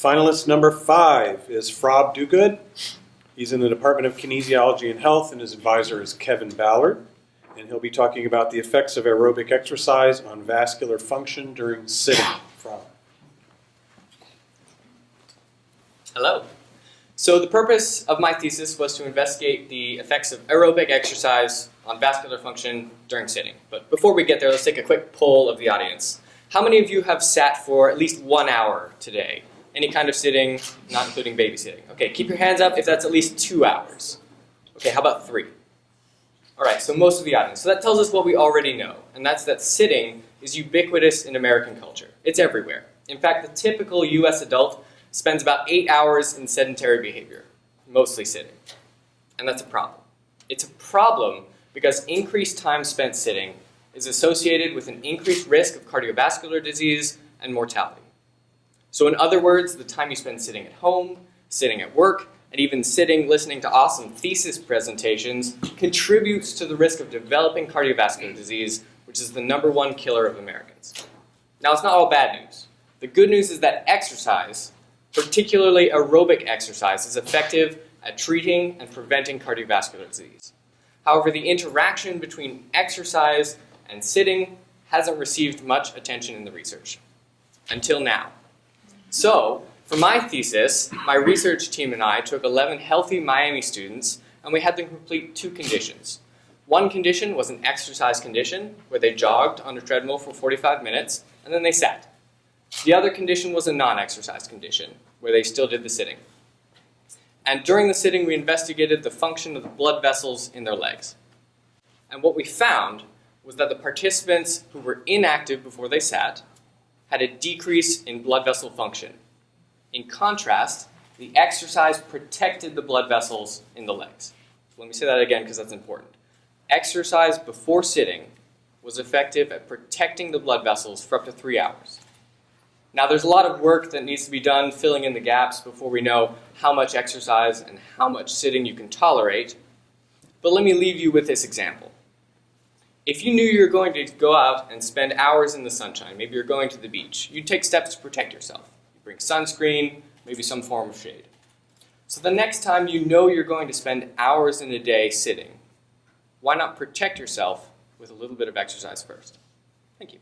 Finalist number 5 is Rob Duguid. He's in the Department of Kinesiology and Health, and his advisor is Kevin Ballard. And he'll be talking about the effects of aerobic exercise on vascular function during sitting. Rob. Hello. So the purpose of my thesis was to investigate the effects of aerobic exercise on vascular function during sitting. But before we get there, let's take a quick poll of the audience. How many of you have sat for at least 1 hour today? Any kind of sitting, not including babysitting. Okay, keep your hands up if that's at least 2 hours. Okay, how about 3? All right, so most of the audience. So that tells us what we already know, and that's that sitting is ubiquitous in American culture. It's everywhere. In fact, the typical US adult spends about 8 hours in sedentary behavior, mostly sitting. And that's a problem. It's a problem because increased time spent sitting is associated with an increased risk of cardiovascular disease and mortality. So in other words, the time you spend sitting at home, sitting at work, and even sitting listening to awesome thesis presentations contributes to the risk of developing cardiovascular disease, which is the #1 killer of Americans. Now, it's not all bad news. The good news is that exercise, particularly aerobic exercise, is effective at treating and preventing cardiovascular disease. However, the interaction between exercise and sitting hasn't received much attention in the research, until now. So, for my thesis, my research team and I took 11 healthy Miami students and we had them complete 2 conditions. One condition was an exercise condition, where they jogged on a treadmill for 45 minutes and then they sat. The other condition was a non-exercise condition, where they still did the sitting. And during the sitting, we investigated the function of the blood vessels in their legs. And what we found was that the participants who were inactive before they sat had a decrease in blood vessel function. In contrast, the exercise protected the blood vessels in the legs. Let me say that again because that's important. Exercise before sitting was effective at protecting the blood vessels for up to 3 hours. Now, there's a lot of work that needs to be done filling in the gaps before we know how much exercise and how much sitting you can tolerate, but let me leave you with this example. If you knew you were going to go out and spend hours in the sunshine, maybe you're going to the beach, you'd take steps to protect yourself. You bring sunscreen, maybe some form of shade. So the next time you know you're going to spend hours in a day sitting, why not protect yourself with a little bit of exercise first? Thank you.